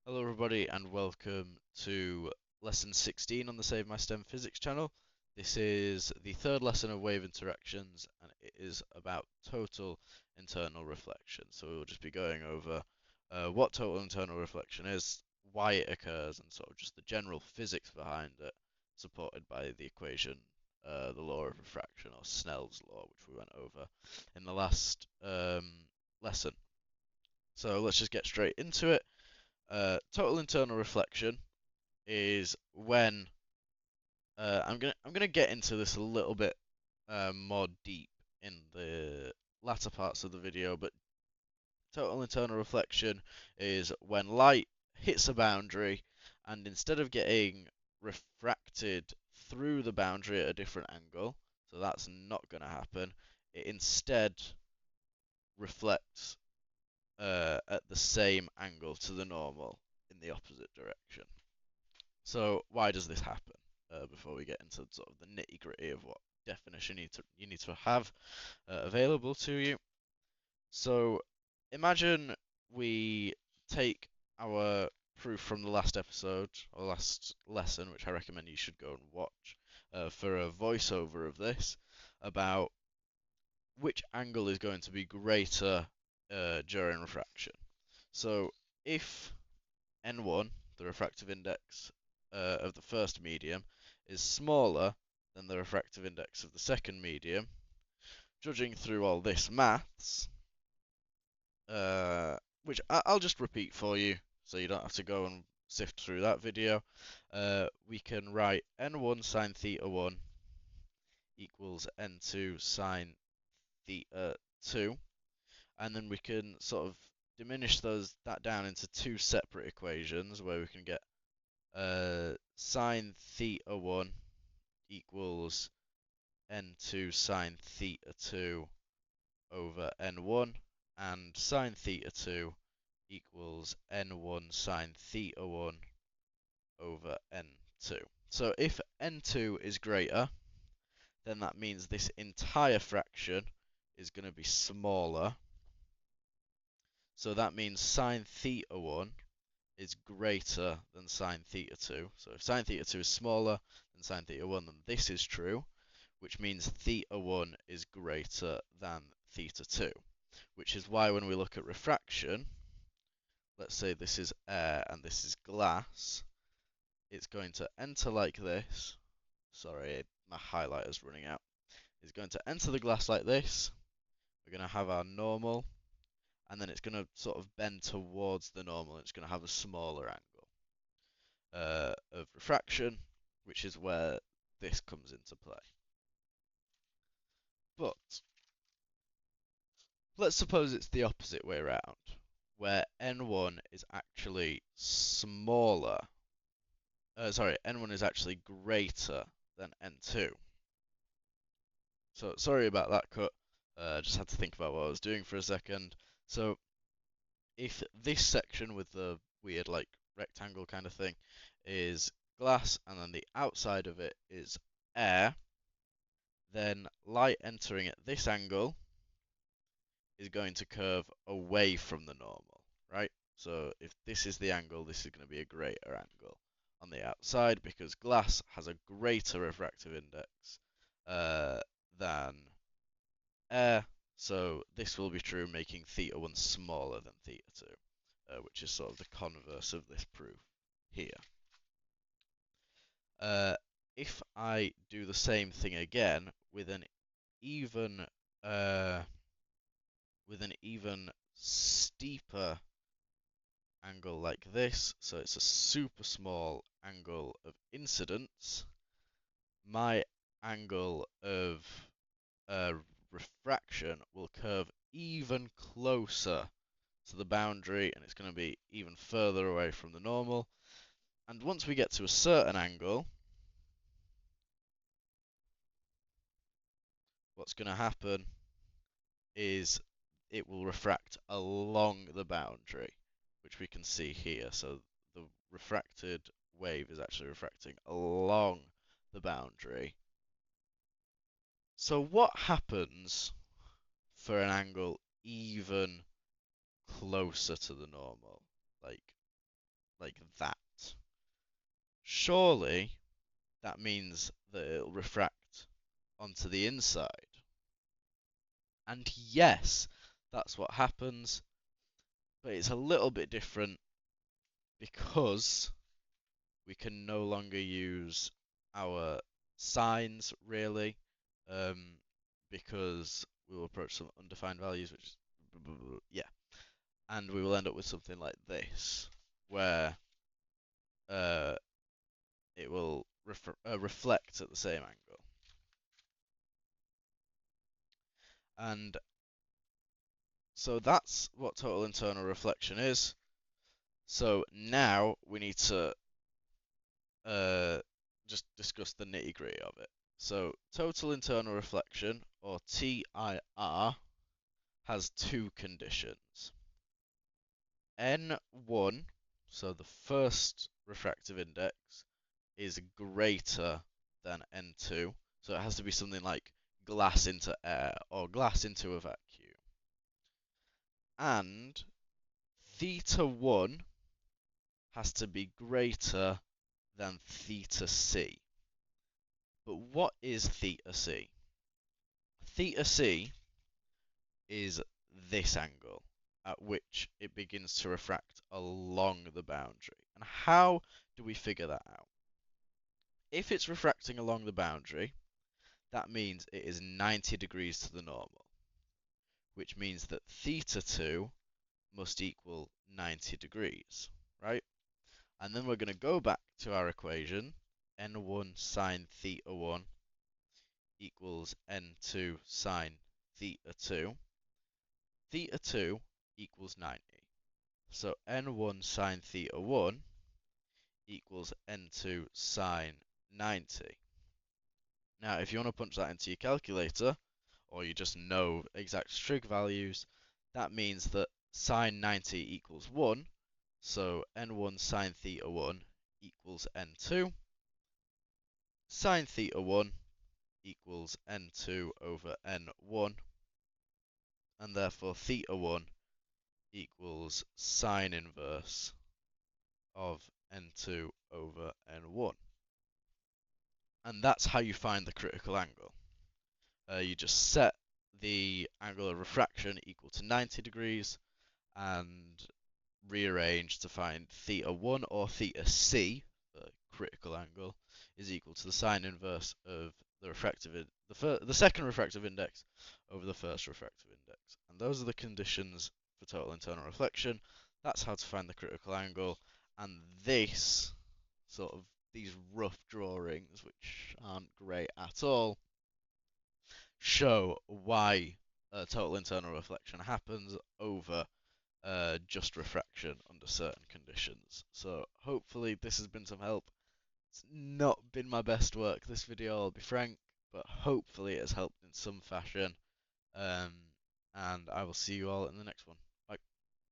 Hello everybody and welcome to lesson 16 on the Save My STEM Physics channel. This is the third lesson of wave interactions and it is about total internal reflection. So we'll just be going over what total internal reflection is, why it occurs, and sort of just the general physics behind it, supported by the equation, the law of refraction, or Snell's law, which we went over in the last lesson. So let's just get straight into it. Total internal reflection is when I'm gonna get into this a little bit more deep in the latter parts of the video, but total internal reflection is when light hits a boundary and instead of getting refracted through the boundary at a different angle, so that's not gonna happen, it instead reflects at the same angle to the normal in the opposite direction. So why does this happen? Before we get into sort of the nitty-gritty of what definition you need to have available to you. So imagine we take our proof from the last episode or last lesson, which I recommend you should go and watch for a voiceover of this about which angle is going to be greater during refraction. So if N1, the refractive index of the first medium, is smaller than the refractive index of the second medium, judging through all this maths, which I'll just repeat for you so you don't have to go and sift through that video, we can write N1 sine theta 1 equals N2 sine theta 2, and then we can sort of diminish that down into two separate equations where we can get sine theta 1 equals n2 sine theta 2 over n1, and sine theta 2 equals n1 sine theta 1 over n2. So if n2 is greater, then that means this entire fraction is going to be smaller. So that means sine theta 1 is greater than sine theta 2. So if sine theta 2 is smaller than sine theta 1, then this is true, which means theta 1 is greater than theta 2, which is why when we look at refraction, let's say this is air and this is glass, it's going to enter like this. Sorry, my highlighter's running out. It's going to enter the glass like this. We're going to have our normal, and then it's going to sort of bend towards the normal. It's going to have a smaller angle of refraction, which is where this comes into play. But let's suppose it's the opposite way around, where n1 is actually smaller. Sorry, n1 is actually greater than n2. So sorry about that cut. Just had to think about what I was doing for a second. So if this section with the weird like rectangle kind of thing is glass and then the outside of it is air, then light entering at this angle is going to curve away from the normal, right? So if this is the angle, this is going to be a greater angle on the outside because glass has a greater refractive index than air. So this will be true, making theta 1 smaller than theta 2, which is sort of the converse of this proof here. If I do the same thing again with an even steeper angle like this, so it's a super small angle of incidence, my angle of refraction will curve even closer to the boundary and it's going to be even further away from the normal. And once we get to a certain angle, what's going to happen is it will refract along the boundary, which we can see here. So the refracted wave is actually refracting along the boundary. So what happens for an angle even closer to the normal? Like like that. Surely that means that it'll refract onto the inside. And yes, that's what happens, but it's a little bit different because we can no longer use our signs really, um, because we will approach some undefined values, which is yeah, and we will end up with something like this, where uh, it will reflect at the same angle. And so that's what total internal reflection is. So now we need to just discuss the nitty-gritty of it. So total internal reflection, or TIR, has two conditions. N1, so the first refractive index, is greater than N2. So it has to be something like glass into air or glass into a vacuum. And theta 1 has to be greater than theta c. But what is theta c? Theta c is this angle at which it begins to refract along the boundary. And how do we figure that out? If it's refracting along the boundary, that means it is 90 degrees to the normal, which means that theta 2 must equal 90 degrees, right? And then we're going to go back to our equation, n1 sine theta 1 equals n2 sine theta 2. Theta 2 equals 90. So n1 sine theta 1 equals n2 sine 90. Now, if you want to punch that into your calculator, or you just know exact trig values, that means that sine 90 equals 1, so n1 sine theta 1 equals n2, sine theta 1 equals n2 over n1, and therefore theta 1 equals sine inverse of n2 over n1. And that's how you find the critical angle. You just set the angle of refraction equal to 90 degrees and rearrange to find theta 1 or theta c, the critical angle, is equal to the sine inverse of the refractive the second refractive index over the first refractive index. And those are the conditions for total internal reflection. That's how to find the critical angle. And this sort of these rough drawings, which aren't great at all, show why total internal reflection happens over just refraction under certain conditions. So hopefully this has been some help. It's not been my best work, this video, I'll be frank, but hopefully it has helped in some fashion. And I will see you all in the next one.